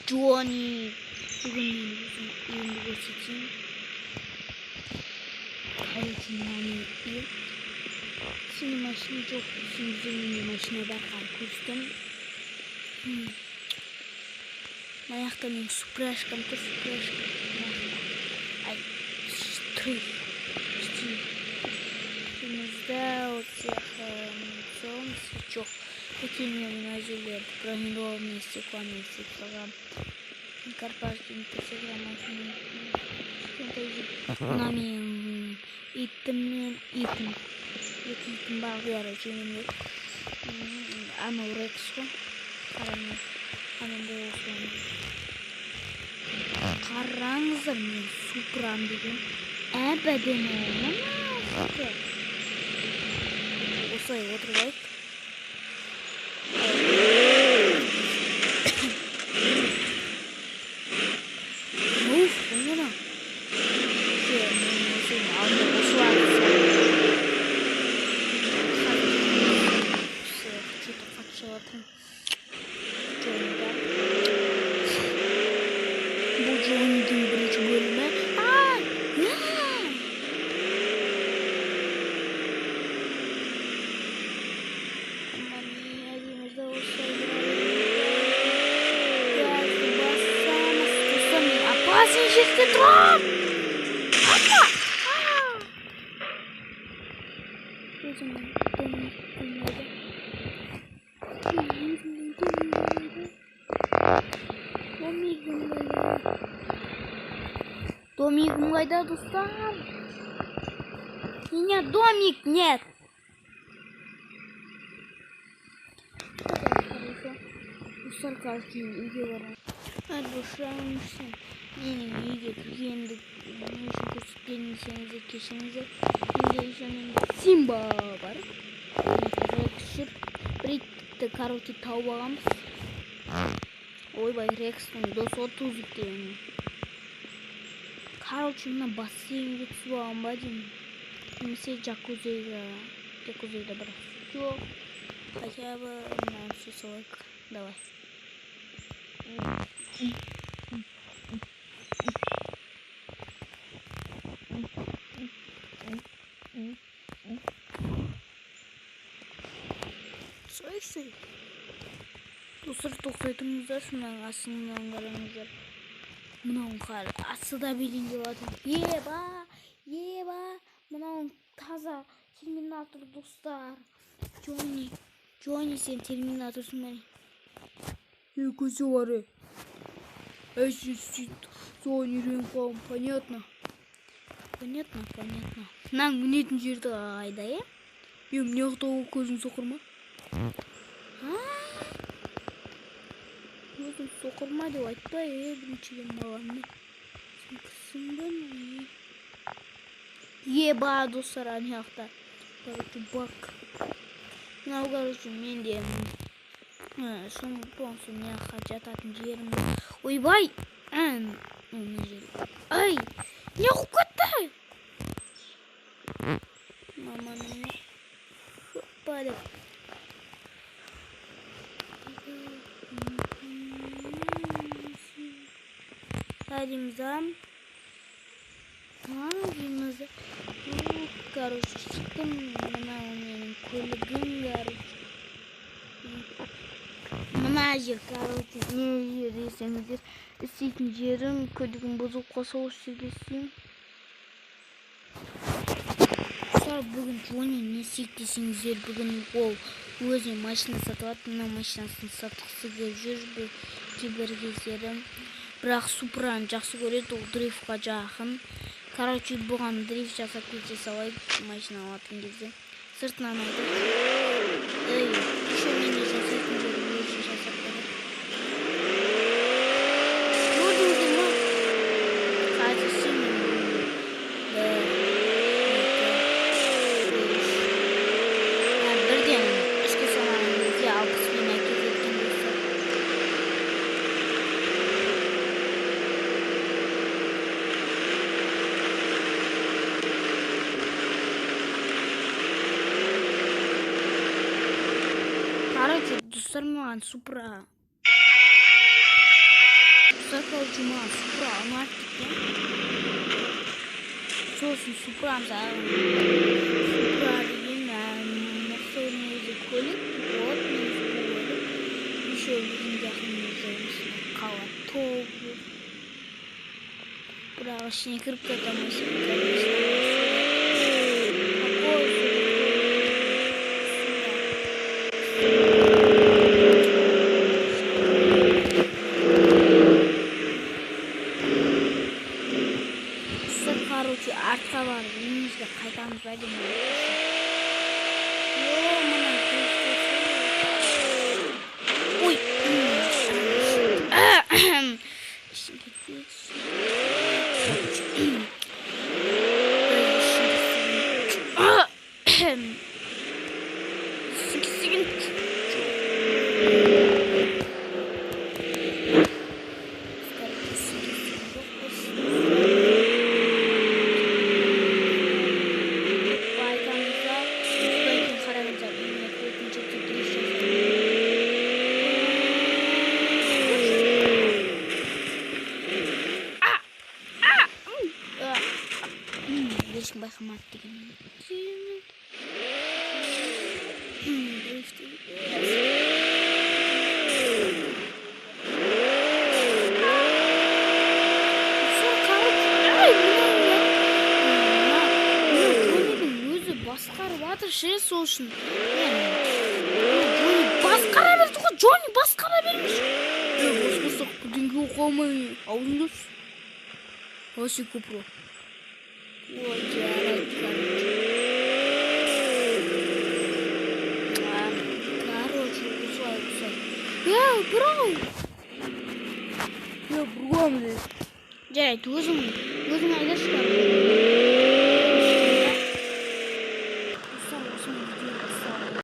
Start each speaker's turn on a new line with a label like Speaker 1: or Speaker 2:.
Speaker 1: Johnny. Bugün benim bu seçim. Karıcığımdan iyi. Şimdi maşını çok güzel maşına bakar kustum. Mayakta men supрашкам то supрашкам. Ай, строй. Bizde o son свечок. Какие мне выносили бронированные стеклянные программ. Карпашкин программа. Нами итм баглары жөнінде анорексо қараңыздар мен супрам деген әбәден олмайды. Осылай отырайық. Домик кайда, достар? Меня домик нет. Достар, каждый үйге барам. Душамшы. Менің үйге келгенді үшін көрсеткеніңізге кешіріңіздер. Менде еще Симба бар. Рекс бритті короче тауып аламыз. Ойбай, Рекстің досы 30 деймін. Короче, мына бассейнге түсіп алам ба деймін. Немесе джакузида бірақ жоқ. Хотя бы мына все салайық. Давай. Сой. Достар, тоқтай тұрыңыздар, шынан астынан қараңыздар. Мынауын қар, асыда белін деп атым. Еба, мынауын таза терминатор, достар. Джонни, сен терминаторсың бәне. Көзі бары. Соған үйреніп қалым, понятно. Мынаң мінетін жерді қайда, е? Не қылтауы көзің соқыр ма? Көзің соқыр ма деп айтпай, біріншіден маған. Сен кісің бәне. Еба, достар, анаяқта. Короче, бак. Мынау, короче, менде сонысы неяққа жататын жерім. Ойбай! Ай! Не қып кетті? Маманың шөппады. Адимзам. Короче, шықтым. Мына менің көлігім, короче. Мына жер, короче, не жер десеңіздер. Істейтін жерім, көлігім бұзылып қалса осы жерге істеймін. Бүгін Джонни не істейді десеңіздер, бүгін ол өзіне машина сатып алды. Мына машинасын сатқысы келіп жүр кейбір кездері. Бірақ супраны жақсы көреді, ол дрифтқа жақын. Короче, бұған дрифт жасап кете салайық, машина алатын кезде. Сыртынан айтады. Еще менде жасайтын жерім өзі жасап береді. Көрдіңіздер ма? Қазір сен бірден ішкі салаңызге 60.000 әкелетін болса. Короче, достар, маған супра cuma Supra almıştık ya. Sosun Supra'm zaten. Supra diyeyim yani. Motor neydi? Kolik. Bot neydi? Bir şey bizim yakınımızdaymış. Kavat. Toğu. Buraya şimdi kırıp katamışım. Короче, артқа барып үйімізге қайтамыз ба деймін. Ой. Geçin baykamat degeni. Басқарып şey olsun. Басқара берді ғой, Джонни басқара бермеш. Басқарсақ бүгінгі оқамай аузында. Вообще купро. Ой, короче, кусай. Бро! Я бругам здесь. Жарайды, өзім айда шығар.